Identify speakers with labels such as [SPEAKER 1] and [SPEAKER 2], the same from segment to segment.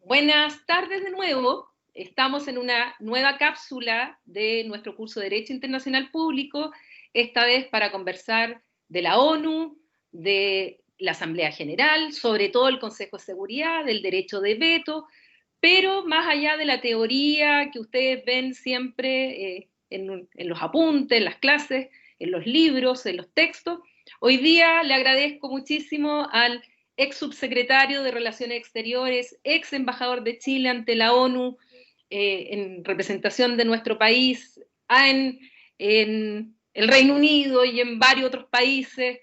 [SPEAKER 1] Buenas tardes de nuevo. Estamos en una nueva cápsula de nuestro curso de Derecho Internacional Público, esta vez para conversar de la ONU, de la Asamblea General, sobre todo el Consejo de Seguridad, del derecho de veto, pero más allá de la teoría que ustedes ven siempre en los apuntes, en las clases, en los libros, en los textos, hoy día le agradezco muchísimo al ex subsecretario de Relaciones Exteriores, ex embajador de Chile ante la ONU, en representación de nuestro país, en el Reino Unido y en varios otros países,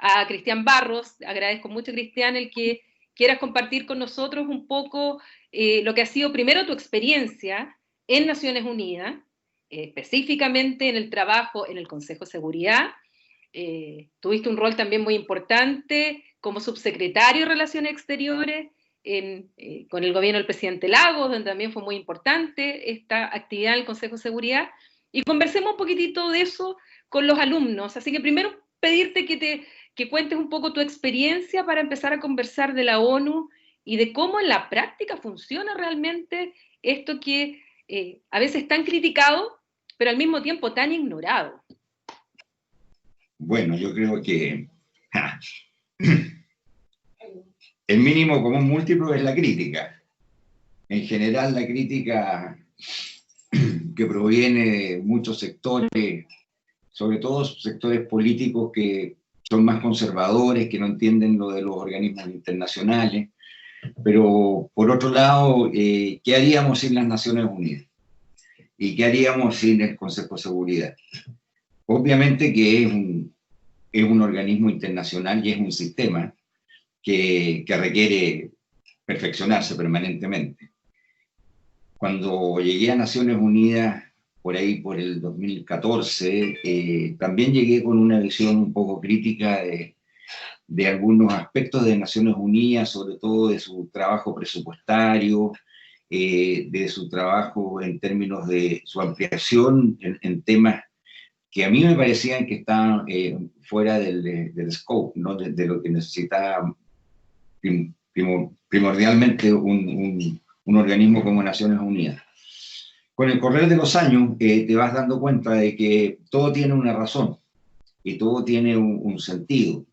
[SPEAKER 1] a Cristian Barros. Agradezco mucho, Cristian, el que quieras compartir con nosotros un poco lo que ha sido primero tu experiencia en Naciones Unidas, específicamente en el trabajo en el Consejo de Seguridad. Tuviste un rol también muy importante como subsecretario de Relaciones Exteriores con el gobierno del presidente Lagos, donde también fue muy importante esta actividad en el Consejo de Seguridad. Y conversemos un poquitito de eso con los alumnos. Así que primero pedirte que cuentes un poco tu experiencia para empezar a conversar de la ONU y de cómo en la práctica funciona realmente esto que a veces es tan criticado, pero al mismo tiempo tan ignorado.
[SPEAKER 2] Bueno, yo creo que el mínimo común múltiplo es la crítica. En general, la crítica que proviene de muchos sectores, sobre todo sectores políticos que son más conservadores, que no entienden lo de los organismos internacionales. Pero, por otro lado, ¿qué haríamos sin las Naciones Unidas? ¿Y qué haríamos sin el Consejo de Seguridad? Obviamente que es un organismo internacional y es un sistema que requiere perfeccionarse permanentemente. Cuando llegué a Naciones Unidas, por ahí por el 2014, también llegué con una visión un poco crítica de algunos aspectos de Naciones Unidas, sobre todo de su trabajo presupuestario, de su trabajo en términos de su ampliación en temas que a mí me parecían que estaban fuera del scope, ¿no? de lo que necesitaba primordialmente un organismo como Naciones Unidas. Con el correr de los años te vas dando cuenta de que todo tiene una razón y todo tiene un sentido.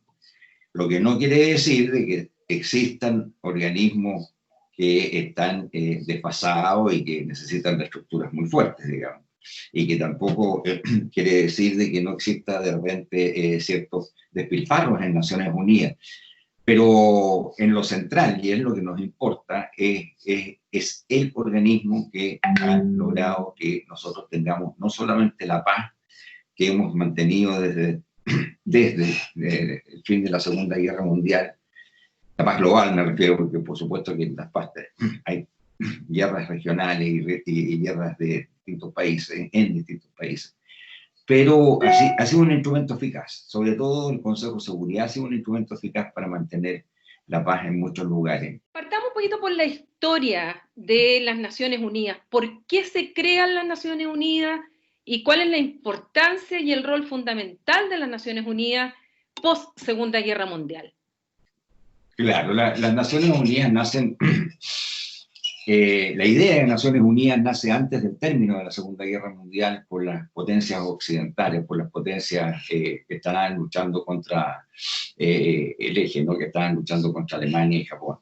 [SPEAKER 2] Lo que no quiere decir de que existan organismos que están desfasados y que necesitan de estructuras muy fuertes, digamos. Y que tampoco quiere decir de que no exista de repente ciertos despilfarros en Naciones Unidas. Pero en lo central, y es lo que nos importa, es el organismo que ha logrado que nosotros tengamos no solamente la paz que hemos mantenido desde el fin de la Segunda Guerra Mundial, la paz global me refiero, porque por supuesto que en las partes hay guerras regionales y guerras de distintos países, en distintos países. Pero ha sido un instrumento eficaz, sobre todo el Consejo de Seguridad ha sido un instrumento eficaz para mantener la paz en muchos lugares.
[SPEAKER 1] Partamos un poquito por la historia de las Naciones Unidas. ¿Por qué se crean las Naciones Unidas y cuál es la importancia y el rol fundamental de las Naciones Unidas post Segunda Guerra Mundial?
[SPEAKER 2] Claro, las Naciones Unidas nacen... la idea de Naciones Unidas nace antes del término de la Segunda Guerra Mundial por las potencias occidentales, por las potencias que estaban luchando contra el eje, ¿no? Que estaban luchando contra Alemania y Japón.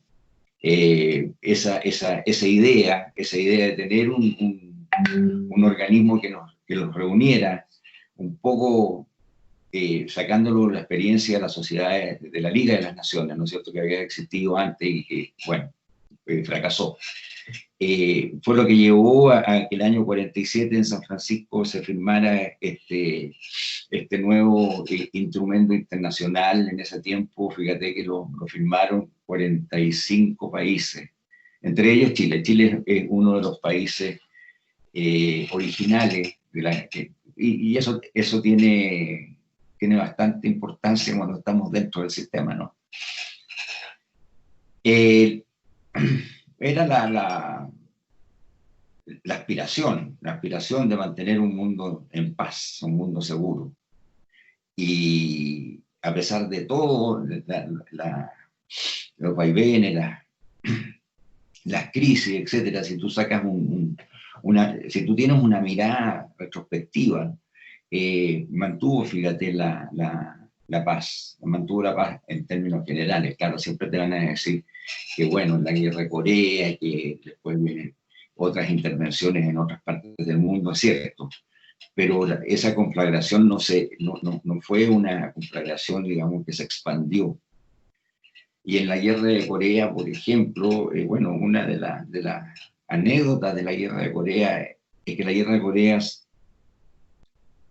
[SPEAKER 2] Esa idea de tener un organismo que los reuniera, un poco sacándolo la experiencia de la sociedad de la Liga de las Naciones, ¿no es cierto?, que había existido antes y que, bueno, fracasó. Fue lo que llevó a que el año 47 en San Francisco se firmara este nuevo instrumento internacional. En ese tiempo, fíjate que lo firmaron 45 países, entre ellos Chile. Chile es uno de los países originales, y eso tiene bastante importancia cuando estamos dentro del sistema, ¿no? Era la aspiración de mantener un mundo en paz, un mundo seguro. Y a pesar de todo, los vaivenes, las crisis, etcétera, si tú sacas si tú tienes una mirada retrospectiva, mantuvo, fíjate, la paz, mantuvo la paz en términos generales. Claro, siempre te van a decir que, bueno, la guerra de Corea, que después vienen otras intervenciones en otras partes del mundo, es cierto, pero esa conflagración no fue una conflagración, digamos, que se expandió. Y en la guerra de Corea, por ejemplo, bueno, una de las anécdotas de la guerra de Corea es que la guerra de Corea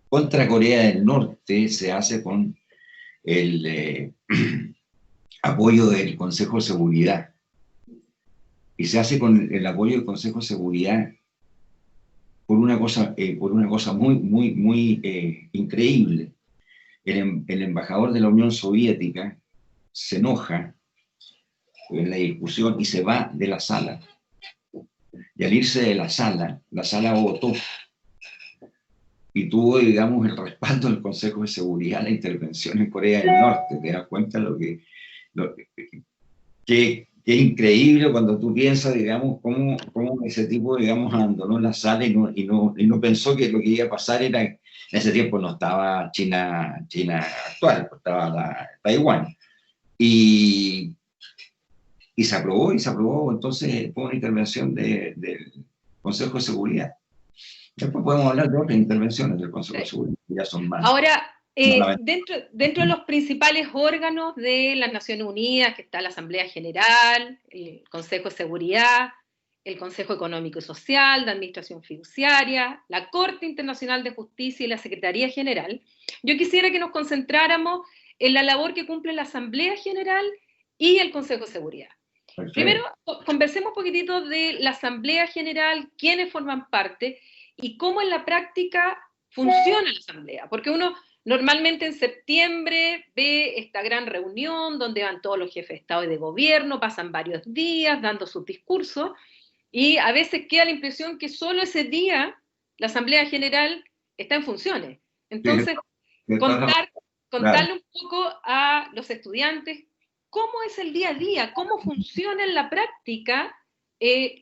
[SPEAKER 2] contra Corea del Norte se hace con el apoyo del Consejo de Seguridad. Y se hace con el apoyo del Consejo de Seguridad por una cosa muy increíble. El embajador de la Unión Soviética se enoja en la discusión y se va de la sala. Y al irse de la sala votó y tuvo, digamos, el respaldo del Consejo de Seguridad a la intervención en Corea del Norte. ¿Te das cuenta que es increíble cuando tú piensas, digamos, cómo ese tipo, digamos, abandonó la sala y no pensó que lo que iba a pasar era, en ese tiempo no estaba China actual, estaba Taiwán. Y se aprobó, entonces fue una intervención del Consejo de Seguridad. Después podemos hablar de otras intervenciones del Consejo de Seguridad, que ya son más.
[SPEAKER 1] Ahora, dentro de los principales órganos de las Naciones Unidas, que está la Asamblea General, el Consejo de Seguridad, el Consejo Económico y Social, la Administración Fiduciaria, la Corte Internacional de Justicia y la Secretaría General, yo quisiera que nos concentráramos en la labor que cumple la Asamblea General y el Consejo de Seguridad. Perfecto. Primero, conversemos un poquitito de la Asamblea General, quiénes forman parte y cómo en la práctica funciona la Asamblea, porque uno normalmente en septiembre ve esta gran reunión donde van todos los jefes de Estado y de Gobierno, pasan varios días dando sus discursos, y a veces queda la impresión que solo ese día la Asamblea General está en funciones. Entonces, contarle un poco a los estudiantes cómo es el día a día, cómo funciona en la práctica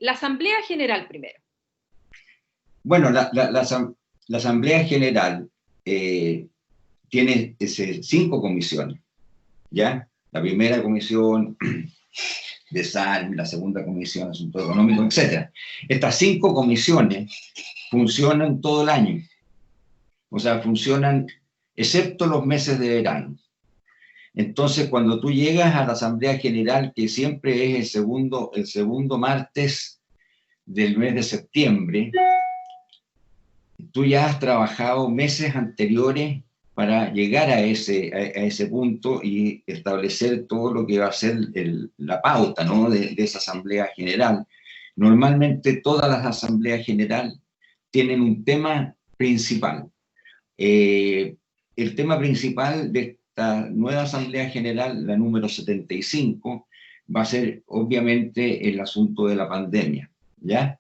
[SPEAKER 1] la Asamblea General primero.
[SPEAKER 2] Bueno, la Asamblea General tiene 5 comisiones, ¿ya? La primera comisión de SALM, la segunda comisión de Asuntos Económicos, etc. Estas 5 comisiones funcionan todo el año, o sea, funcionan excepto los meses de verano. Entonces, cuando tú llegas a la Asamblea General, que siempre es el segundo martes del mes de septiembre, tú ya has trabajado meses anteriores para llegar a ese punto y establecer todo lo que va a ser la pauta, ¿no?, de esa Asamblea General. Normalmente todas las Asambleas Generales tienen un tema principal. El tema principal de esta nueva Asamblea General, la número 75, va a ser obviamente el asunto de la pandemia, ¿ya?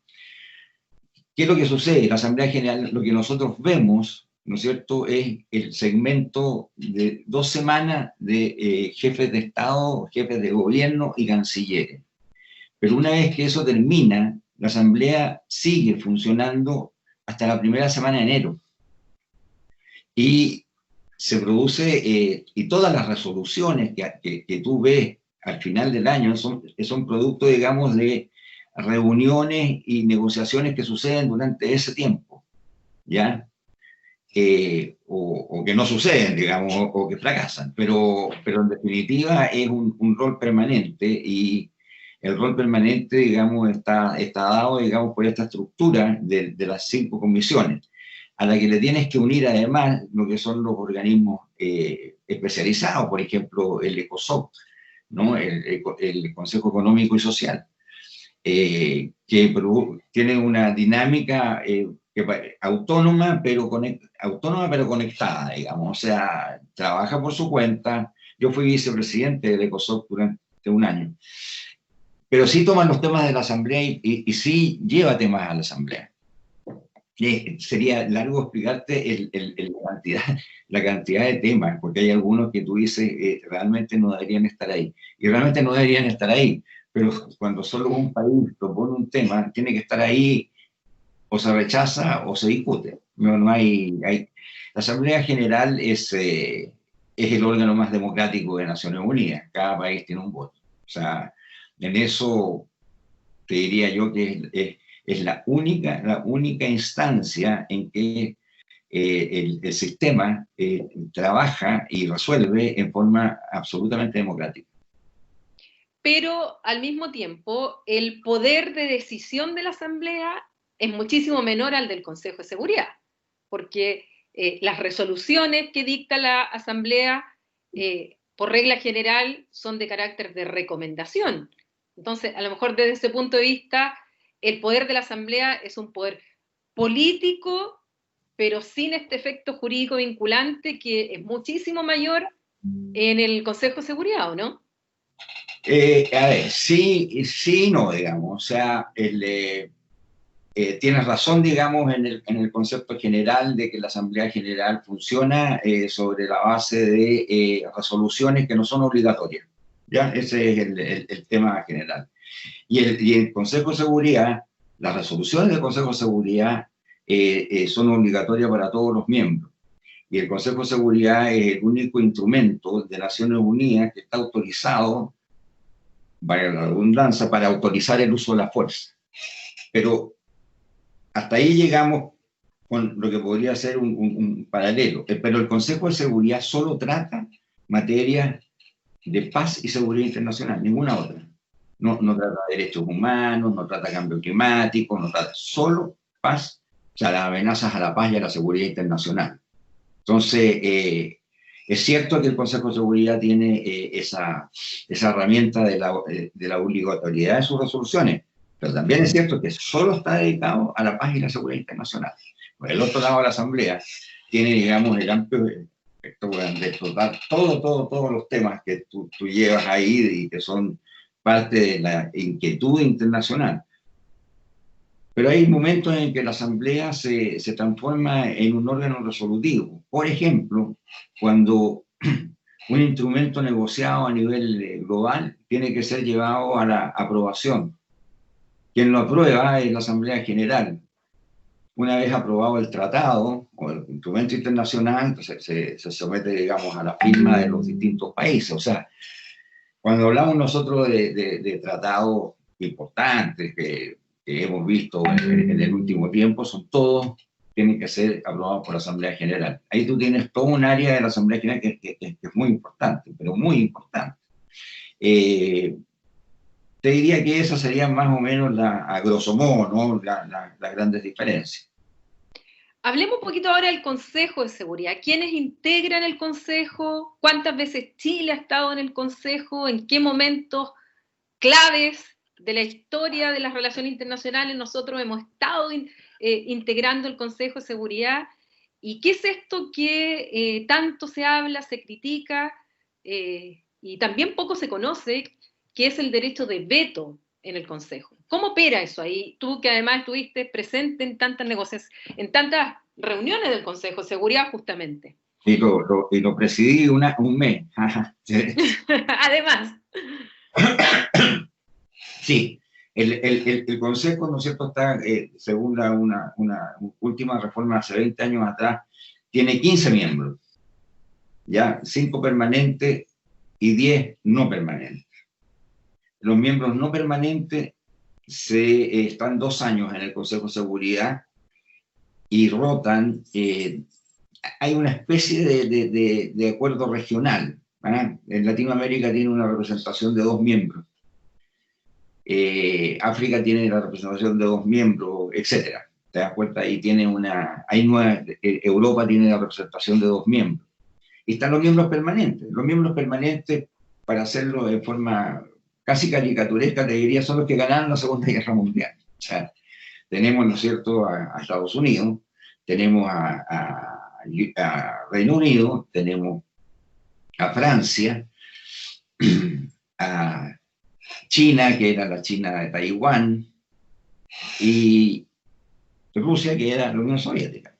[SPEAKER 2] ¿Qué es lo que sucede? La Asamblea General, lo que nosotros vemos, ¿no es cierto?, es el segmento de 2 semanas de jefes de Estado, jefes de gobierno y cancilleres. Pero una vez que eso termina, la Asamblea sigue funcionando hasta la primera semana de enero. Y se produce, y todas las resoluciones que tú ves al final del año son producto, digamos, de reuniones y negociaciones que suceden durante ese tiempo, ¿ya? O que no suceden, digamos, o que fracasan, pero en definitiva es un rol permanente, y el rol permanente, digamos, está dado, digamos, por esta estructura de las 5 comisiones, a la que le tienes que unir además lo que son los organismos especializados, por ejemplo, el ECOSOC, ¿no?, el Consejo Económico y Social, que tiene una dinámica autónoma pero conectada, digamos, o sea, trabaja por su cuenta. Yo fui vicepresidente del ECOSOC durante un año, pero sí toman los temas de la Asamblea y sí lleva temas a la Asamblea. Sería largo explicarte la cantidad de temas, porque hay algunos que tú dices realmente no deberían estar ahí, y realmente no deberían estar ahí, pero cuando solo un país propone un tema, tiene que estar ahí, o se rechaza o se discute. No hay. La Asamblea General es el órgano más democrático de Naciones Unidas. Cada país tiene un voto. O sea, en eso te diría yo que es la única instancia en que el sistema trabaja y resuelve en forma absolutamente democrática.
[SPEAKER 1] Pero al mismo tiempo, el poder de decisión de la Asamblea es muchísimo menor al del Consejo de Seguridad, porque las resoluciones que dicta la Asamblea, por regla general, son de carácter de recomendación. Entonces, a lo mejor desde ese punto de vista, el poder de la Asamblea es un poder político, pero sin este efecto jurídico vinculante que es muchísimo mayor en el Consejo de Seguridad, ¿o no?
[SPEAKER 2] A ver, sí, no, digamos. O sea, tienes razón, digamos, en el concepto general de que la Asamblea General funciona sobre la base de resoluciones que no son obligatorias. ¿Ya? Ese es el tema general. Y el Consejo de Seguridad, las resoluciones del Consejo de Seguridad son obligatorias para todos los miembros. Y el Consejo de Seguridad es el único instrumento de Naciones Unidas que está autorizado, vaya la redundancia, para autorizar el uso de la fuerza. Pero hasta ahí llegamos con lo que podría ser un paralelo. Pero el Consejo de Seguridad solo trata materias de paz y seguridad internacional, ninguna otra. No trata derechos humanos, no trata cambio climático, no trata solo paz, o sea, las amenazas a la paz y a la seguridad internacional. Entonces, es cierto que el Consejo de Seguridad tiene esa herramienta de la obligatoriedad de sus resoluciones, pero también es cierto que solo está dedicado a la paz y la seguridad internacional. Por el otro lado, la Asamblea tiene, digamos, el amplio efecto de explotar todos los temas que tú llevas ahí y que son parte de la inquietud internacional. Pero hay momentos en que la Asamblea se transforma en un órgano resolutivo. Por ejemplo, cuando un instrumento negociado a nivel global tiene que ser llevado a la aprobación. Quien lo aprueba es la Asamblea General. Una vez aprobado el tratado o el instrumento internacional, entonces se somete, digamos, a la firma de los distintos países. O sea, cuando hablamos nosotros de tratados importantes que hemos visto en el último tiempo, tienen que ser aprobados por la Asamblea General. Ahí tú tienes todo un área de la Asamblea General que es muy importante, pero muy importante. Te diría que esas serían más o menos, a grosso modo, ¿no? las grandes diferencias.
[SPEAKER 1] Hablemos un poquito ahora del Consejo de Seguridad. ¿Quiénes integran el Consejo? ¿Cuántas veces Chile ha estado en el Consejo? ¿En qué momentos claves de la historia de las relaciones internacionales nosotros hemos estado integrando el Consejo de Seguridad? ¿Y qué es esto que tanto se habla, se critica y también poco se conoce, que es el derecho de veto en el Consejo? ¿Cómo opera eso ahí? Tú que además estuviste presente en tantas negociaciones, en tantas reuniones del Consejo de Seguridad justamente.
[SPEAKER 2] Y lo presidí un mes.
[SPEAKER 1] Además.
[SPEAKER 2] Sí, el Consejo, ¿no es cierto?, está, según una última reforma hace 20 años atrás, tiene 15 miembros, ya 5 permanentes y 10 no permanentes. Los miembros no permanentes están 2 años en el Consejo de Seguridad y rotan. Hay una especie de acuerdo regional. En Latinoamérica tiene una representación de 2 miembros. África tiene la representación de 2 miembros, etcétera. ¿Te das cuenta? Y tiene Europa tiene la representación de 2 miembros. Y están los miembros permanentes. Los miembros permanentes, para hacerlo de forma casi caricaturesca, te diría, son los que ganaron la Segunda Guerra Mundial. O sea, tenemos, ¿no es cierto?, a Estados Unidos, tenemos a Reino Unido, tenemos a Francia, a China, que era la China de Taiwán, y Rusia, que era la Unión Soviética.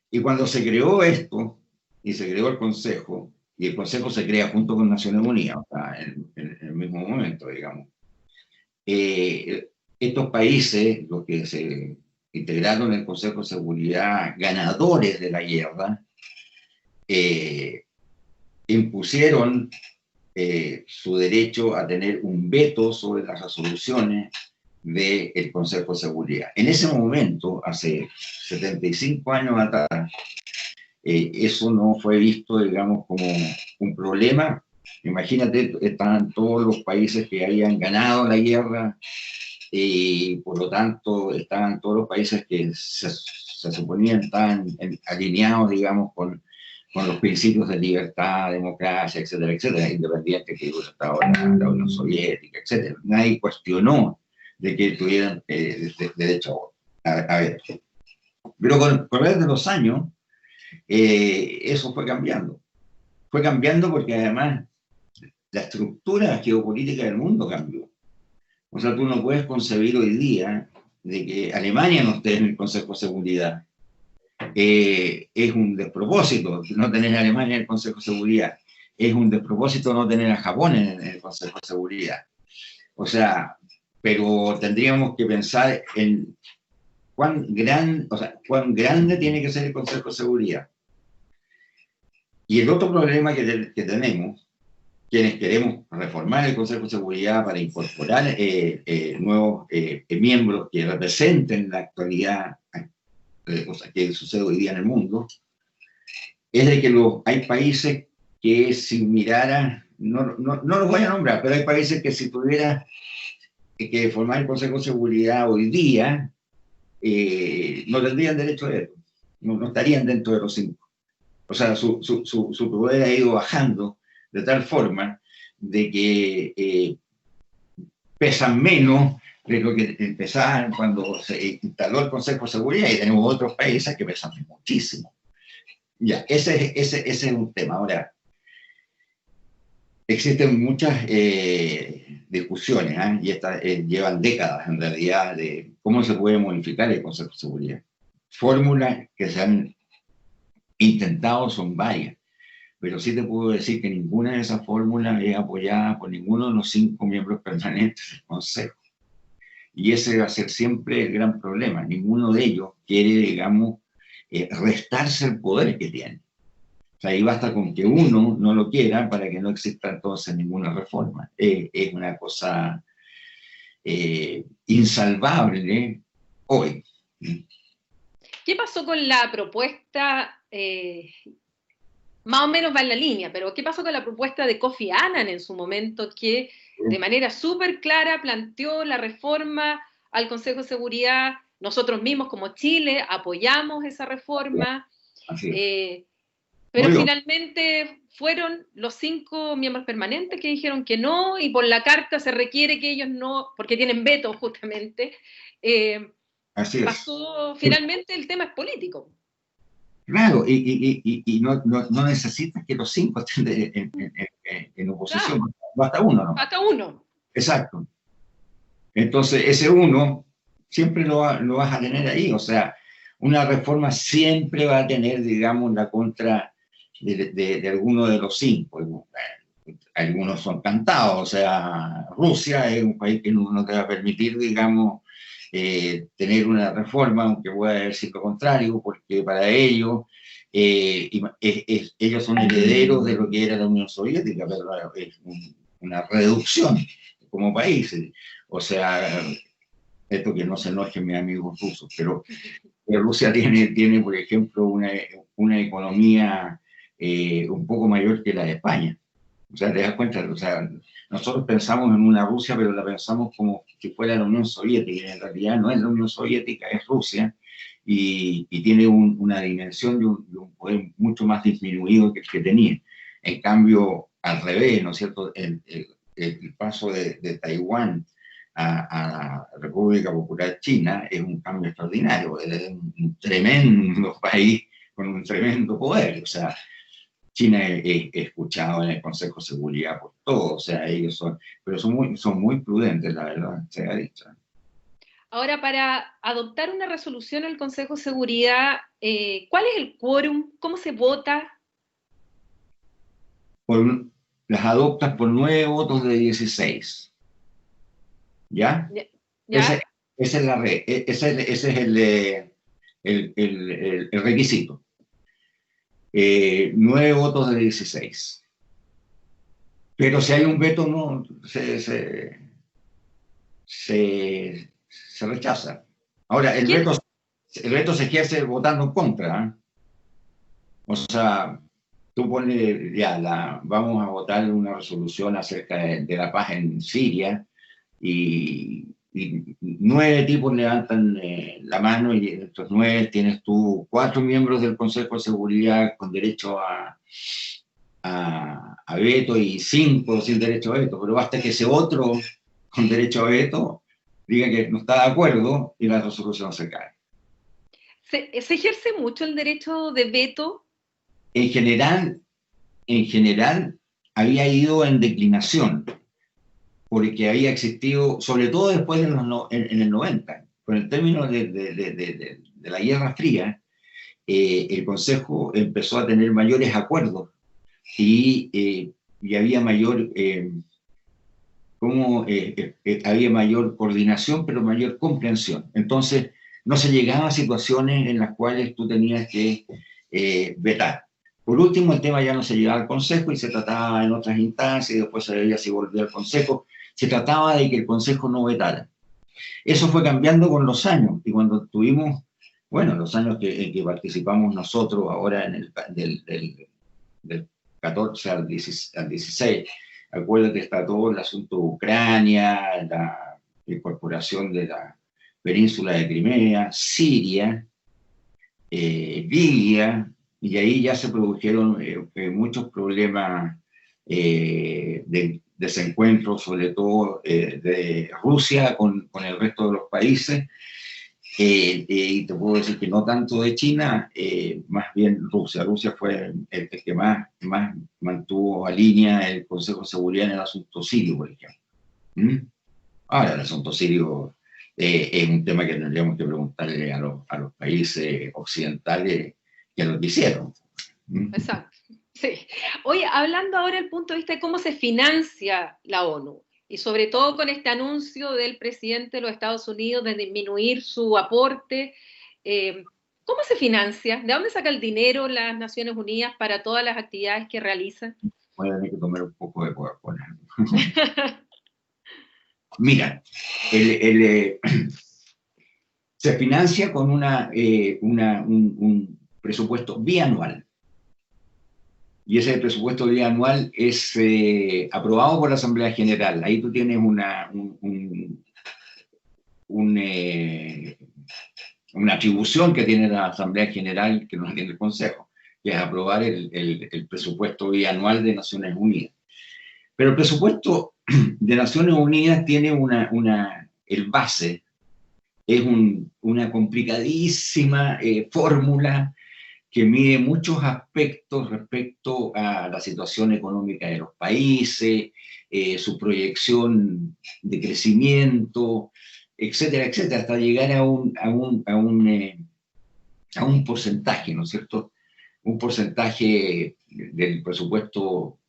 [SPEAKER 2] Y cuando se creó esto, y se creó el Consejo, y el Consejo se crea junto con Naciones Unidas, o sea, en mismo momento, digamos. Estos países, los que se integraron en el Consejo de Seguridad, ganadores de la guerra, impusieron su derecho a tener un veto sobre las resoluciones del Consejo de Seguridad. En ese momento, hace 75 años atrás, eso no fue visto, digamos, como un problema. Imagínate, estaban todos los países que habían ganado la guerra y por lo tanto estaban todos los países que se suponían estaban alineados, digamos, con los principios de libertad, democracia, etcétera, etcétera, independiente que estaba la Unión Soviética, etcétera. Nadie cuestionó de que tuvieran derecho a ver. Pero con el correr de los años, eso fue cambiando. Fue cambiando porque además la estructura geopolítica del mundo cambió. O sea, tú no puedes concebir hoy día de que Alemania no esté en el Consejo de Seguridad. Es un despropósito no tener a Alemania en el Consejo de Seguridad. Es un despropósito no tener a Japón en el Consejo de Seguridad. O sea, pero tendríamos que pensar en cuán grande tiene que ser el Consejo de Seguridad. Y el otro problema que tenemos, quienes queremos reformar el Consejo de Seguridad para incorporar nuevos miembros que representen la actualidad, o sea, que sucede hoy día en el mundo, es de que hay países que si mirara, no los voy a nombrar, pero hay países que si tuviera que formar el Consejo de Seguridad hoy día, no tendrían derecho a eso, no estarían dentro de los 5. O sea, su poder ha ido bajando de tal forma de que pesan menos de lo que empezaban cuando se instaló el Consejo de Seguridad, y tenemos otros países que pesan muchísimo. Ya, ese es un tema. Ahora, existen muchas discusiones, y estas llevan décadas en realidad, de cómo se puede modificar el Consejo de Seguridad. Fórmulas que se han intentado son varias, pero sí te puedo decir que ninguna de esas fórmulas es apoyada por ninguno de los 5 miembros permanentes del Consejo. Y ese va a ser siempre el gran problema. Ninguno de ellos quiere, digamos, restarse el poder que tiene. O sea, ahí basta con que uno no lo quiera para que no exista entonces ninguna reforma. Es una cosa insalvable hoy.
[SPEAKER 1] ¿Qué pasó con la propuesta? Más o menos va en la línea, pero ¿qué pasó con la propuesta de Kofi Annan en su momento, que de manera súper clara planteó la reforma al Consejo de Seguridad? Nosotros mismos como Chile apoyamos esa reforma, pero finalmente fueron los 5 miembros permanentes que dijeron que no, y por la carta se requiere que ellos no, porque tienen veto justamente. Pasó, finalmente el tema es político.
[SPEAKER 2] Claro, y no necesitas que los 5 estén en oposición, claro. Basta uno, ¿no?
[SPEAKER 1] Basta uno.
[SPEAKER 2] Exacto. Entonces, ese uno siempre lo vas a tener ahí. O sea, una reforma siempre va a tener, digamos, la contra de alguno de los 5. Algunos son cantados. O sea, Rusia es un país que no te va a permitir, digamos, tener una reforma, aunque pueda decir lo contrario, porque para ellos, ellos son herederos de lo que era la Unión Soviética, pero es una reducción como país. O sea, esto que no se enojen mis amigos rusos, pero Rusia tiene, por ejemplo, una economía un poco mayor que la de España. O sea, te das cuenta, o sea, nosotros pensamos en una Rusia, pero la pensamos como si fuera la Unión Soviética, y en realidad no es la Unión Soviética, es Rusia, y tiene una dimensión de un poder mucho más disminuido que el que tenía. En cambio, al revés, ¿no es cierto? El paso de Taiwán a la República Popular China es un cambio extraordinario, es un tremendo país con un tremendo poder. O sea, China es escuchado en el Consejo de Seguridad por todo, o sea, ellos son muy prudentes, la verdad, se ha dicho.
[SPEAKER 1] Ahora, para adoptar una resolución al Consejo de Seguridad, ¿cuál es el quórum? ¿Cómo se vota?
[SPEAKER 2] las adoptas por 9 votos de 16. ¿Ya?
[SPEAKER 1] ¿Ya?
[SPEAKER 2] Esa es la ese es el requisito. 9 votos de 16. Pero si hay un veto, no se rechaza. Ahora, el veto se ejerce votando en contra, ¿eh? O sea, tú pones, ya, vamos a votar una resolución acerca de la paz en Siria y 9 tipos levantan la mano y de estos 9 tienes tú 4 miembros del Consejo de Seguridad con derecho a veto y 5 sin derecho a veto, pero basta que ese otro con derecho a veto diga que no está de acuerdo y la resolución se cae.
[SPEAKER 1] ¿Se ejerce mucho el derecho de veto?
[SPEAKER 2] En general había ido en declinación, porque había existido, sobre todo después en el 90, con el término de la Guerra Fría, el Consejo empezó a tener mayores acuerdos y había había mayor coordinación, pero mayor comprensión. Entonces, no se llegaba a situaciones en las cuales tú tenías que vetar. Por último, el tema ya no se llegaba al Consejo y se trataba en otras instancias y después se veía si volvía al Consejo. Se trataba de que el Consejo no vetara. Eso fue cambiando con los años y cuando tuvimos, bueno, los años en que participamos nosotros ahora del 14 al 16, acuérdate, está todo el asunto de Ucrania, la incorporación de la península de Crimea, Siria, Libia, y ahí ya se produjeron muchos problemas de desencuentro, sobre todo de Rusia con el resto de los países, y te puedo decir que no tanto de China, más bien Rusia. Rusia fue el que más mantuvo a línea el Consejo de Seguridad en el asunto sirio, por ejemplo. Ahora, el asunto sirio es un tema que tendríamos que preguntarle a los países occidentales que lo hicieron.
[SPEAKER 1] Exacto. Sí. Oye, hablando ahora del punto de vista de cómo se financia la ONU, y sobre todo con este anuncio del presidente de los Estados Unidos de disminuir su aporte, ¿cómo se financia? ¿De dónde saca el dinero las Naciones Unidas para todas las actividades que realizan?
[SPEAKER 2] Voy a tener que tomar un poco de Coca-Cola. Mira, se financia con un presupuesto bianual. Y ese presupuesto bianual es aprobado por la Asamblea General. Ahí tú tienes una atribución que tiene la Asamblea General que no tiene el Consejo, que es aprobar el presupuesto bianual de Naciones Unidas. Pero el presupuesto de Naciones Unidas tiene el base, es una complicadísima fórmula que mide muchos aspectos respecto a la situación económica de los países, su proyección de crecimiento, etcétera, etcétera, hasta llegar a un porcentaje, ¿no es cierto? Un porcentaje del presupuesto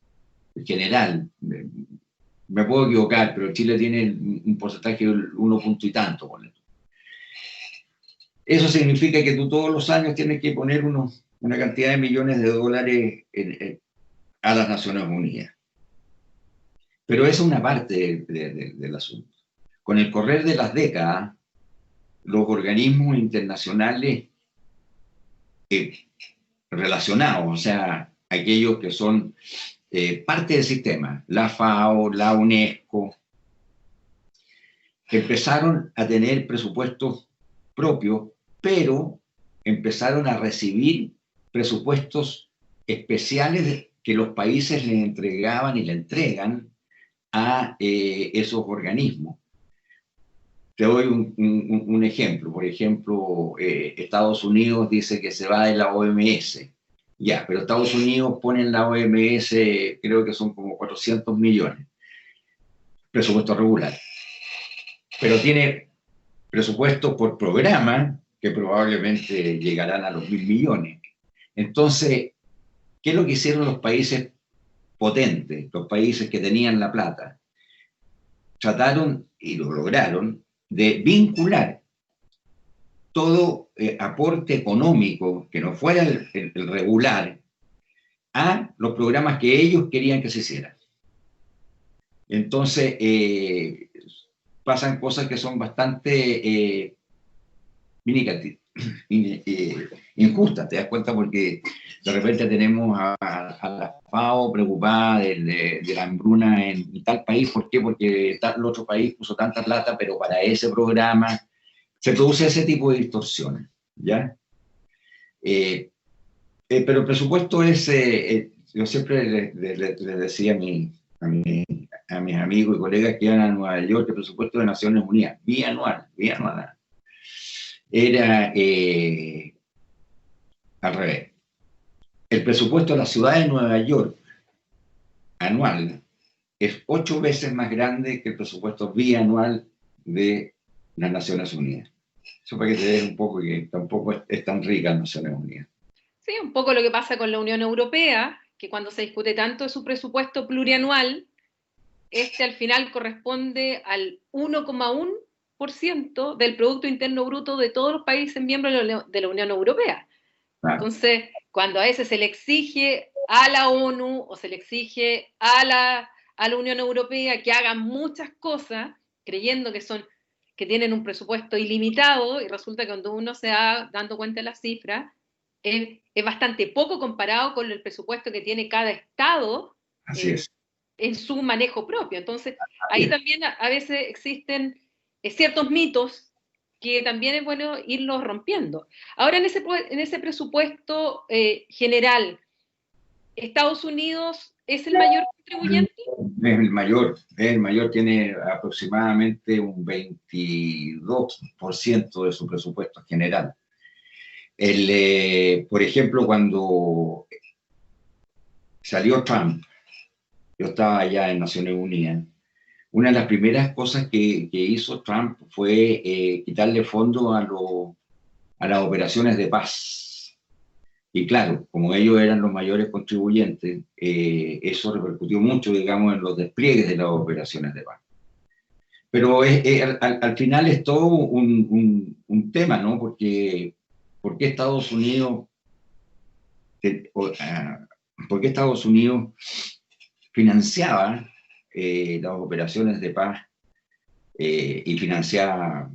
[SPEAKER 2] general. Me puedo equivocar, pero Chile tiene un porcentaje del 1 punto y tanto, por ejemplo. Eso significa que tú todos los años tienes que poner una cantidad de millones de dólares a las Naciones Unidas. Pero eso es una parte del asunto. Con el correr de las décadas, los organismos internacionales relacionados, o sea, aquellos que son parte del sistema, la FAO, la UNESCO, empezaron a tener presupuestos propios, pero empezaron a recibir presupuestos especiales que los países le entregaban y le entregan a esos organismos. Te doy un ejemplo. Por ejemplo, Estados Unidos dice que se va de la OMS. Ya, pero Estados Unidos pone en la OMS, creo que son como 400 millones. Presupuesto regular. Pero tiene presupuesto por programa que probablemente llegarán a los 1.000 millones. Entonces, ¿qué es lo que hicieron los países potentes, los países que tenían la plata, trataron, y lo lograron, de vincular todo aporte económico que no fuera el regular a los programas que ellos querían que se hicieran. Entonces, pasan cosas que son bastante injustas, ¿te das cuenta? Porque de repente tenemos a la FAO preocupada de la hambruna en tal país. ¿Por qué? Porque el otro país puso tanta plata, pero para ese programa se produce ese tipo de distorsiones, ¿ya? Pero el presupuesto es, yo siempre les decía a mis amigos y colegas que iban a Nueva York, el presupuesto de Naciones Unidas, bianual, era al revés. El presupuesto de la ciudad de Nueva York anual es 8 veces más grande que el presupuesto bianual de las Naciones Unidas. Eso para que te des un poco, que tampoco es tan rica las Naciones Unidas.
[SPEAKER 1] Sí, un poco lo que pasa con la Unión Europea, que cuando se discute tanto de su presupuesto plurianual, al final corresponde al 1,1% del Producto Interno Bruto de todos los países miembros de la Unión Europea. Claro. Entonces, cuando a veces se le exige a la ONU o se le exige a la Unión Europea que hagan muchas cosas, creyendo que tienen un presupuesto ilimitado, y resulta que cuando uno se va dando cuenta de las cifras, es bastante poco comparado con el presupuesto que tiene cada estado.
[SPEAKER 2] Así es.
[SPEAKER 1] En su manejo propio. Entonces, ahí también a veces existen ciertos mitos que también es bueno irlos rompiendo. Ahora, en ese presupuesto general, ¿Estados Unidos es el mayor contribuyente?
[SPEAKER 2] Es el mayor, tiene aproximadamente un 22% de su presupuesto general. Por ejemplo, cuando salió Trump, yo estaba allá en Naciones Unidas, una de las primeras cosas que hizo Trump fue quitarle fondo a las operaciones de paz. Y claro, como ellos eran los mayores contribuyentes, eso repercutió mucho, digamos, en los despliegues de las operaciones de paz. Pero al final es todo un tema, ¿no? Porque ¿por qué Estados Unidos financiaba las operaciones de paz y financiaba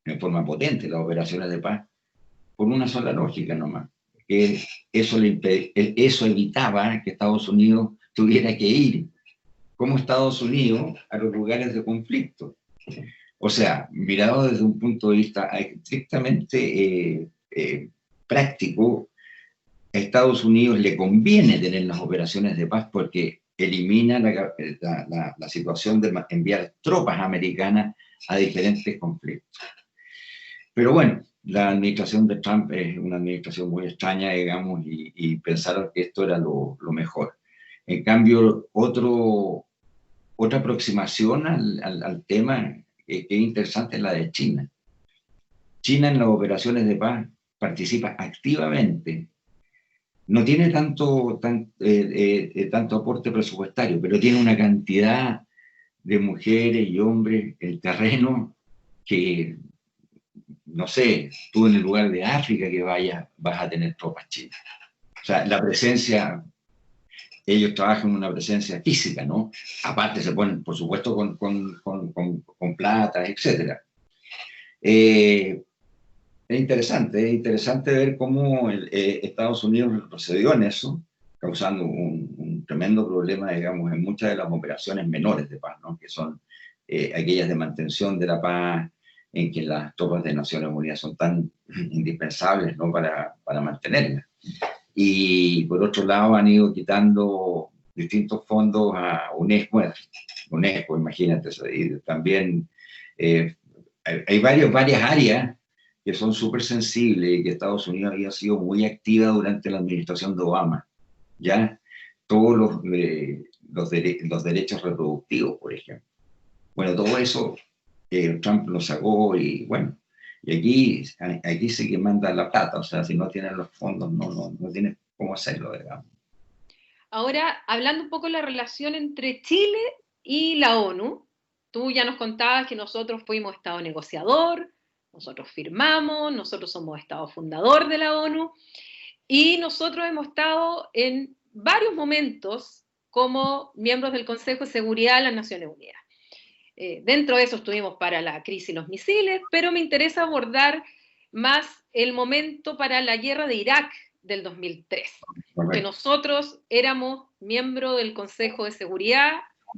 [SPEAKER 2] en forma potente las operaciones de paz por una sola lógica nomás, que eso evitaba que Estados Unidos tuviera que ir como Estados Unidos a los lugares de conflicto? O sea, mirado desde un punto de vista estrictamente práctico, a Estados Unidos le conviene tener las operaciones de paz porque elimina la situación de enviar tropas americanas a diferentes conflictos. Pero bueno, la administración de Trump es una administración muy extraña, digamos, y pensaron que esto era lo mejor. En cambio, otra aproximación al tema que es interesante es la de China. China en las operaciones de paz participa activamente. No tiene tanto aporte presupuestario, pero tiene una cantidad de mujeres y hombres en el terreno que, no sé, tú en el lugar de África que vayas, vas a tener tropas chinas. O sea, la presencia, ellos trabajan en una presencia física, ¿no? Aparte se ponen, por supuesto, con plata, etc. Es interesante ver cómo Estados Unidos procedió en eso, causando un tremendo problema, digamos, en muchas de las operaciones menores de paz, ¿no? Que son aquellas de mantención de la paz, en que las tropas de Naciones Unidas son tan indispensables, ¿no? para mantenerla. Y por otro lado han ido quitando distintos fondos a UNESCO, imagínate, y también hay varias áreas que son súper sensibles y que Estados Unidos había sido muy activa durante la administración de Obama, ¿ya? Todos los derechos reproductivos, por ejemplo. Bueno, todo eso Trump lo sacó y bueno, y aquí sí que manda la plata, o sea, si no tienen los fondos no tienen cómo hacerlo, digamos.
[SPEAKER 1] Ahora, hablando un poco de la relación entre Chile y la ONU, tú ya nos contabas que nosotros fuimos Estado negociador, nosotros firmamos, nosotros somos Estado fundador de la ONU, y nosotros hemos estado en varios momentos como miembros del Consejo de Seguridad de las Naciones Unidas. Dentro de eso estuvimos para la crisis y los misiles, pero me interesa abordar más el momento para la guerra de Irak del 2003, que nosotros éramos miembro del Consejo de Seguridad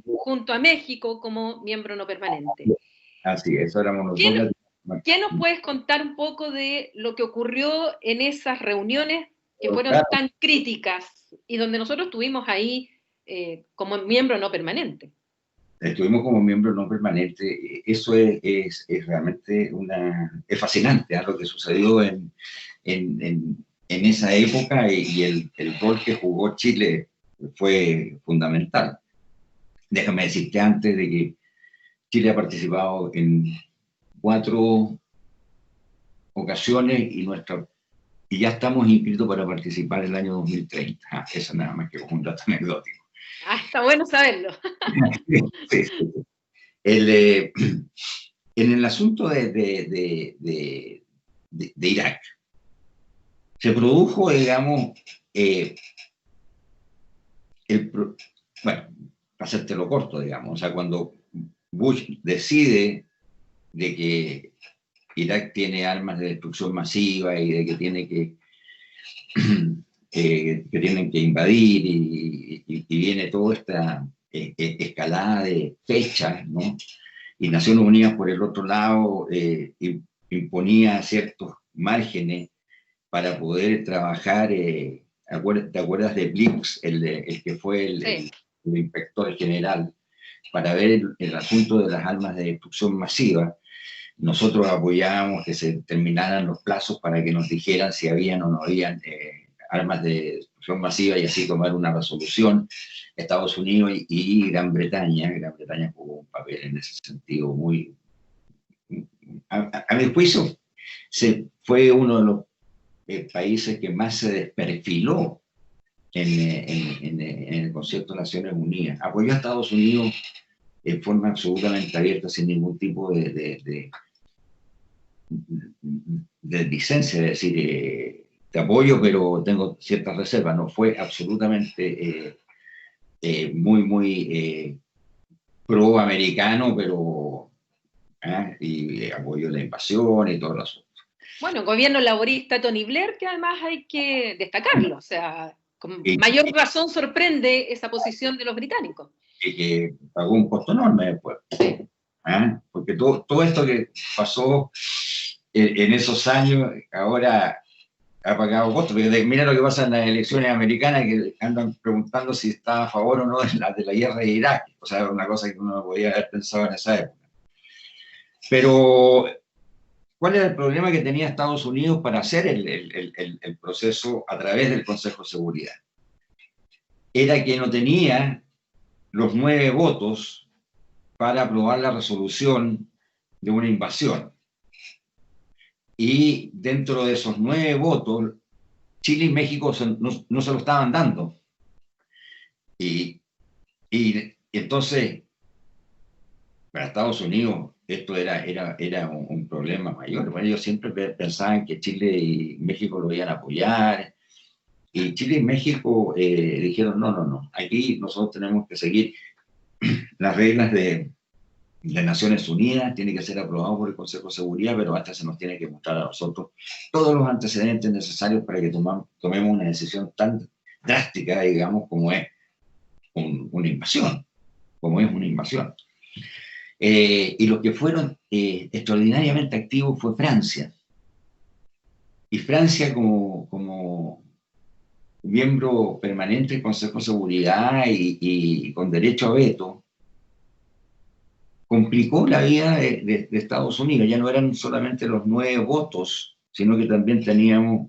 [SPEAKER 1] junto a México como miembro no permanente.
[SPEAKER 2] Así, eso éramos los dos.
[SPEAKER 1] ¿Qué nos puedes contar un poco de lo que ocurrió en esas reuniones que fueron tan críticas y donde nosotros estuvimos ahí como miembro no permanente?
[SPEAKER 2] Estuvimos como miembro no permanente. Eso es realmente es fascinante, ¿eh? Lo que sucedió en esa época y el rol que jugó Chile fue fundamental. Déjame decirte antes de que Chile ha participado en 4 ocasiones y ya estamos inscritos para participar el año 2030. Eso nada más que un dato anecdótico.
[SPEAKER 1] Está bueno saberlo.
[SPEAKER 2] Sí. En el asunto de Irak, se produjo, digamos, bueno, para hacértelo corto, digamos, o sea, cuando Bush decide de que Irak tiene armas de destrucción masiva y de que tiene que tienen que invadir y viene toda esta escalada de fechas, ¿no? Y Naciones Unidas, por el otro lado, imponía ciertos márgenes para poder trabajar. ¿Te acuerdas de Blix, el que fue el inspector general, para ver el asunto de las armas de destrucción masiva? Nosotros apoyábamos que se terminaran los plazos para que nos dijeran si habían o no habían armas de destrucción masiva y así tomar una resolución. Estados Unidos y Gran Bretaña jugó un papel en ese sentido muy... A mi juicio, fue uno de los países que más se desperfiló en el concierto de Naciones Unidas. Apoyó a Estados Unidos en forma absolutamente abierta, sin ningún tipo de licencia, es decir, te apoyo, pero tengo ciertas reservas. No fue absolutamente muy pro-americano, pero y apoyo la invasión y todo el asunto.
[SPEAKER 1] Bueno, el gobierno laborista Tony Blair, que además hay que destacarlo, o sea, con mayor razón sorprende esa posición de los británicos.
[SPEAKER 2] Y que pagó un costo enorme después. Porque todo esto que pasó en esos años, ahora ha pagado costo. Porque mira lo que pasa en las elecciones americanas, que andan preguntando si está a favor o no de la guerra de Irak. O sea, una cosa que uno no podía haber pensado en esa época. Pero, ¿cuál era el problema que tenía Estados Unidos para hacer el proceso a través del Consejo de Seguridad? Era que no tenía los 9 votos para aprobar la resolución de una invasión. Y dentro de esos 9 votos, Chile y México no se lo estaban dando. Y entonces, para Estados Unidos, esto era un problema mayor. Bueno, ellos siempre pensaban que Chile y México lo iban a apoyar. Y Chile y México dijeron, no, aquí nosotros tenemos que seguir las reglas de Naciones Unidas, tiene que ser aprobado por el Consejo de Seguridad, pero hasta se nos tiene que mostrar a nosotros todos los antecedentes necesarios para que tomemos una decisión tan drástica, digamos, como es una invasión, y los que fueron extraordinariamente activos fue Francia. Y Francia como miembro permanente del Consejo de Seguridad y con derecho a veto, complicó la vida de Estados Unidos. Ya no eran solamente los 9 votos, sino que también teníamos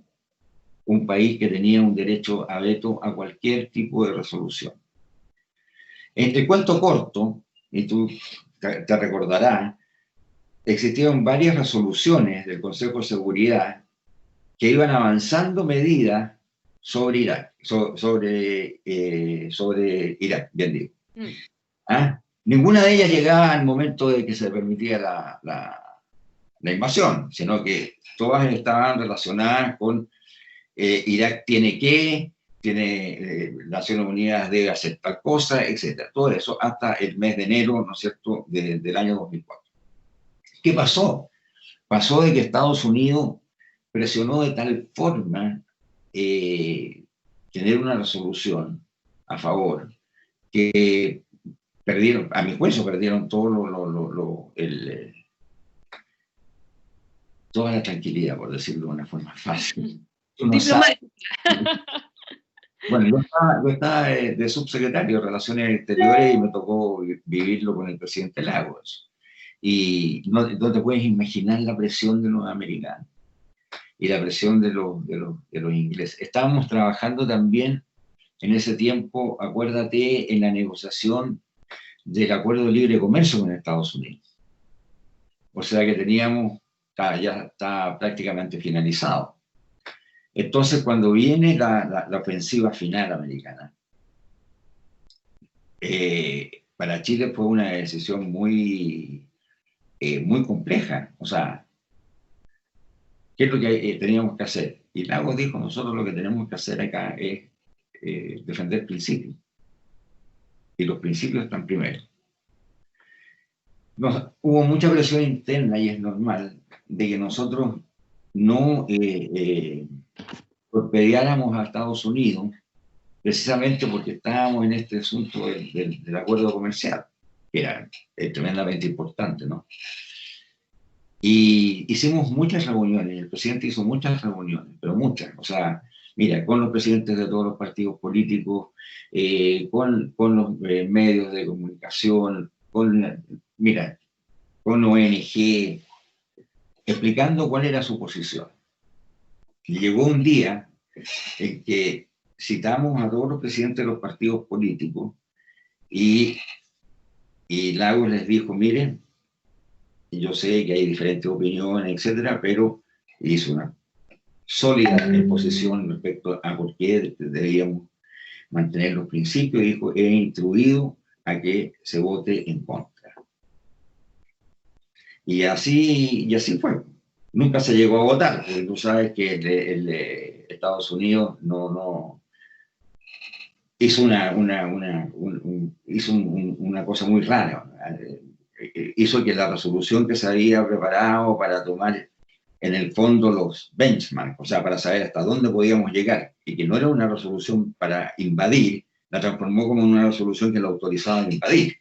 [SPEAKER 2] un país que tenía un derecho a veto a cualquier tipo de resolución. Entre cuento corto, y tú te recordarás, existían varias resoluciones del Consejo de Seguridad que iban avanzando medidas sobre Irak, sobre Irak, bien digo. ¿Ah? Ninguna de ellas llegaba al momento de que se permitía la invasión, sino que todas estaban relacionadas con Irak tiene Naciones Unidas debe hacer tal cosa, etcétera. Todo eso hasta el mes de enero, ¿no es cierto?, del año 2004. ¿Qué pasó? Pasó de que Estados Unidos presionó de tal forma tener una resolución a favor que perdieron, a mi juicio, perdieron todo toda la tranquilidad, por decirlo de una forma fácil.
[SPEAKER 1] Diplomática.
[SPEAKER 2] Bueno, yo estaba de subsecretario de Relaciones Exteriores y me tocó vivirlo con el presidente Lagos. Y no te puedes imaginar la presión de los americanos y la presión de los ingleses. Estábamos trabajando también en ese tiempo, acuérdate, en la negociación del Acuerdo de Libre Comercio con Estados Unidos. O sea que ya está prácticamente finalizado. Entonces, cuando viene la ofensiva final americana, para Chile fue una decisión muy compleja. O sea, ¿qué es lo que teníamos que hacer? Y Lagos dijo, nosotros lo que tenemos que hacer acá es defender principios. Y los principios están primero. Hubo mucha presión interna, y es normal, de que nosotros no torpedeáramos a Estados Unidos, precisamente porque estábamos en este asunto del acuerdo comercial, que era tremendamente importante, ¿no? Y hicimos muchas reuniones, el presidente hizo muchas reuniones, pero muchas, o sea, mira, con los presidentes de todos los partidos políticos, con los medios de comunicación, con ONG, explicando cuál era su posición. Y llegó un día en que citamos a todos los presidentes de los partidos políticos y Lagos les dijo, miren, yo sé que hay diferentes opiniones, etcétera, pero hizo una sólida exposición respecto a por qué debíamos mantener los principios y dijo, he instruido a que se vote en contra. Y así fue. Nunca se llegó a votar, porque tú sabes que Estados Unidos no hizo una cosa muy rara. Hizo que la resolución que se había preparado para tomar en el fondo los benchmarks, o sea, para saber hasta dónde podíamos llegar, y que no era una resolución para invadir, la transformó como una resolución que la autorizaba a invadir.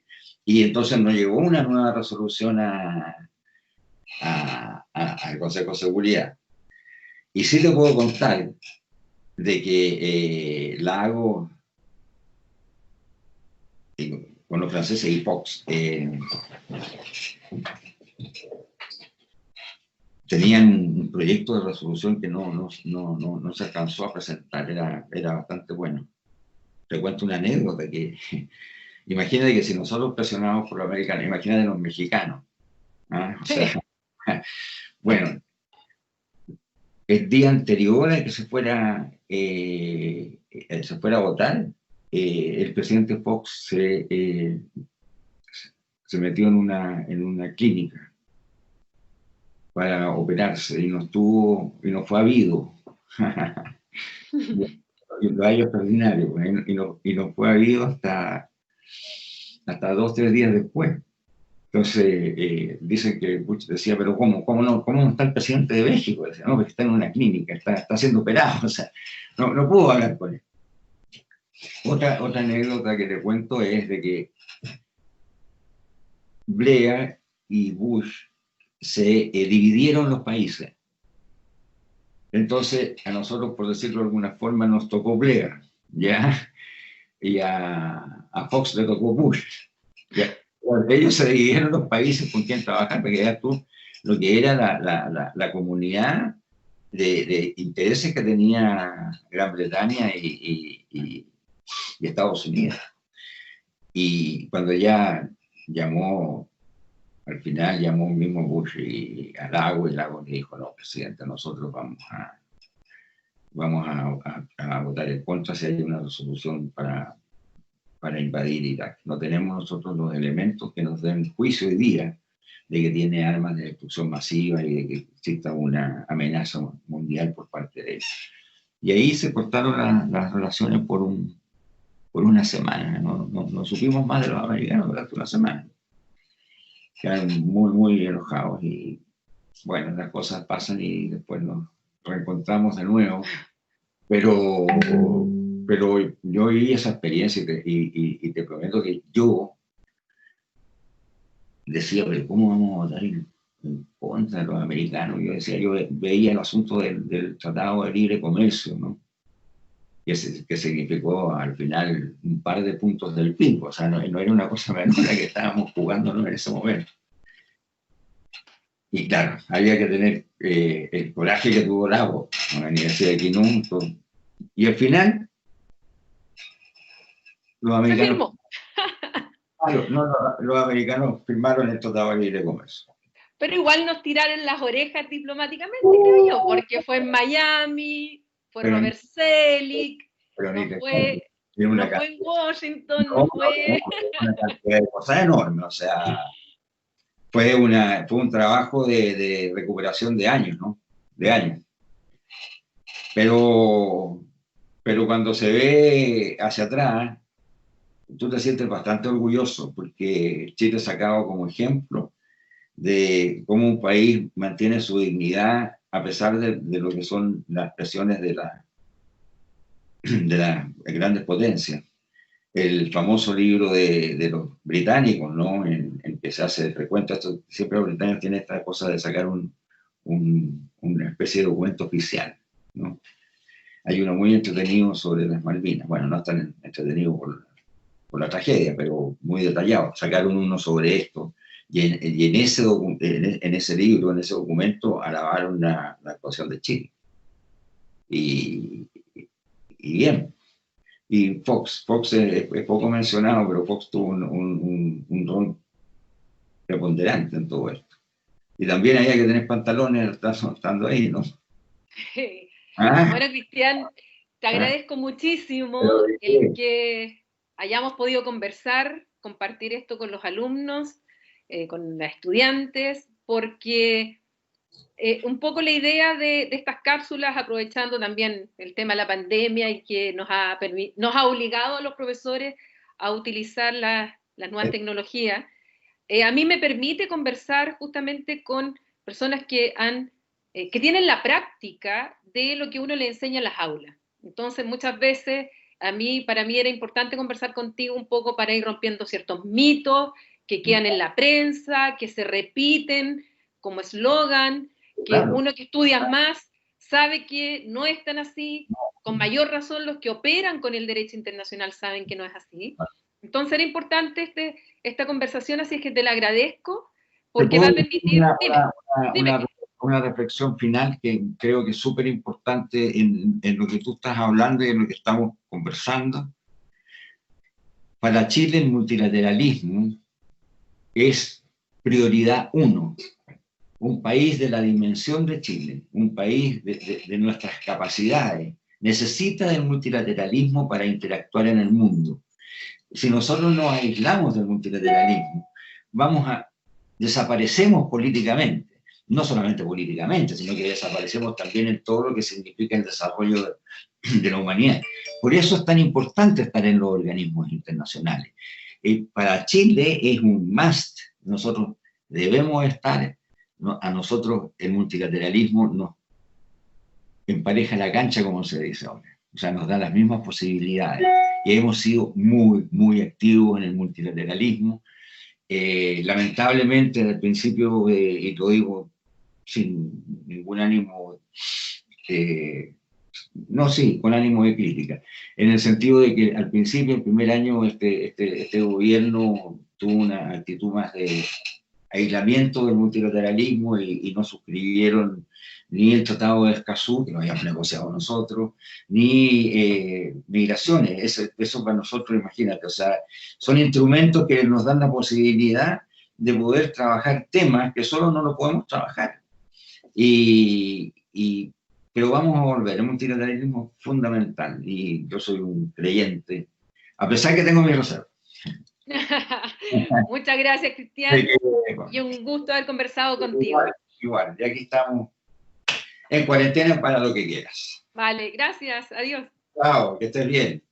[SPEAKER 2] Y entonces no llegó una nueva resolución al Consejo de Seguridad. Y sí te puedo contar de que Lagos, con los franceses y Fox, tenían un proyecto de resolución que no se alcanzó a presentar, era bastante bueno. Te cuento una anécdota que, imagínate que si nosotros presionamos por los americanos, imagínate los mexicanos, ¿ah? O sea, bueno, el día anterior a que se fuera a votar, el presidente Fox se metió en una clínica para operarse y no fue habido. Y lo hay extraordinario, y no fue habido hasta 2 o 3 días después. Entonces, dicen que Bush decía, pero ¿cómo no está el presidente de México? Decía, no, porque está en una clínica, está siendo operado, o sea, no pudo hablar con él. Otra anécdota que te cuento es de que Blair y Bush se dividieron los países. Entonces, a nosotros, por decirlo de alguna forma, nos tocó Blair, ¿ya? Y a Fox le tocó Bush, ¿ya? Ellos se dividieron los países con quien trabajar, porque ya tú, lo que era la comunidad de intereses que tenía Gran Bretaña y Estados Unidos. Y cuando ya al final llamó mismo Bush a Lagos, y Lagos le dijo, no, presidente, nosotros vamos a vamos a votar en contra si hay una resolución para invadir Irak. No tenemos nosotros los elementos que nos den juicio hoy día de que tiene armas de destrucción masiva y de que exista una amenaza mundial por parte de él. Y ahí se cortaron las relaciones por una semana. No supimos más de los americanos durante una semana. Quedaron muy, muy enojados y bueno, las cosas pasan y después nos reencontramos de nuevo. Pero yo viví esa experiencia y te prometo que yo decía, pero ¿cómo vamos a votar en contra de los americanos? Yo decía, yo veía el asunto del Tratado de Libre Comercio, ¿no? Que significó al final un par de puntos del PIB, o sea, no era una cosa menor la que estábamos jugándonos en ese momento. Y claro, había que tener el coraje que tuvo Lago, en la Universidad de Quinum, y al final los americanos, los americanos firmaron el Tratado de Libre Comercio.
[SPEAKER 1] Pero igual nos tiraron las orejas diplomáticamente, creo yo, porque fue en Miami, fue Robert Selig, no fue en Washington, no fue...
[SPEAKER 2] Una cantidad de cosas enormes, o sea, fue un trabajo de recuperación de años, ¿no? De años. Pero cuando se ve hacia atrás, tú te sientes bastante orgulloso, porque Chile es sacado como ejemplo de cómo un país mantiene su dignidad a pesar de lo que son las presiones de las grandes potencias. El famoso libro de los británicos, ¿no? En que se hace el recuento, siempre los británicos tienen esta cosa de sacar una especie de documento oficial, ¿no? Hay uno muy entretenido sobre las Malvinas, bueno, no es tan entretenido por la tragedia, pero muy detallado. Sacaron uno sobre esto, y en ese libro, en ese documento, alabaron la actuación de Chile. Y bien. Y Fox es poco mencionado, pero Fox tuvo un rol preponderante en todo esto. Y también había que tener pantalones estando ahí, ¿no?
[SPEAKER 1] Bueno, Cristian, te agradezco muchísimo el que hayamos podido conversar, compartir esto con los alumnos, con los estudiantes, porque un poco la idea de estas cápsulas, aprovechando también el tema de la pandemia y que nos ha obligado a los profesores a utilizar las nuevas tecnologías, a mí me permite conversar justamente con personas que tienen la práctica de lo que uno le enseña en las aulas. Entonces, muchas veces, para mí era importante conversar contigo un poco para ir rompiendo ciertos mitos que quedan en la prensa, que se repiten como eslogan, que uno que estudia más sabe que no es tan así, con mayor razón los que operan con el derecho internacional saben que no es así. Entonces era importante esta conversación, así es que te la agradezco, porque va a permitir...
[SPEAKER 2] Una reflexión final que creo que es súper importante en lo que tú estás hablando y en lo que estamos conversando. Para Chile el multilateralismo es prioridad 1. Un país de la dimensión de Chile, un país de nuestras capacidades, necesita del multilateralismo para interactuar en el mundo. Si nosotros nos aislamos del multilateralismo, desaparecemos políticamente. No solamente políticamente, sino que desaparecemos también en todo lo que significa el desarrollo de la humanidad. Por eso es tan importante estar en los organismos internacionales. Para Chile es un must. Nosotros debemos estar, a nosotros el multilateralismo nos empareja la cancha, como se dice ahora. O sea, nos da las mismas posibilidades. Y hemos sido muy, muy activos en el multilateralismo. Lamentablemente, al principio, y lo digo sin ningún ánimo, con ánimo de crítica, en el sentido de que al principio, el primer año, este gobierno tuvo una actitud más de aislamiento del multilateralismo y no suscribieron ni el Tratado de Escazú, que lo habíamos negociado nosotros, ni migraciones. Eso para nosotros, imagínate, o sea, son instrumentos que nos dan la posibilidad de poder trabajar temas que solo no lo podemos trabajar. Y pero vamos a volver, el multilateralismo es fundamental, y yo soy un creyente, a pesar que tengo mi reserva.
[SPEAKER 1] Muchas gracias, Cristian, y un gusto haber conversado contigo.
[SPEAKER 2] Igual, ya aquí estamos en cuarentena para lo que quieras.
[SPEAKER 1] Vale, gracias, adiós.
[SPEAKER 2] Chao, que estés bien.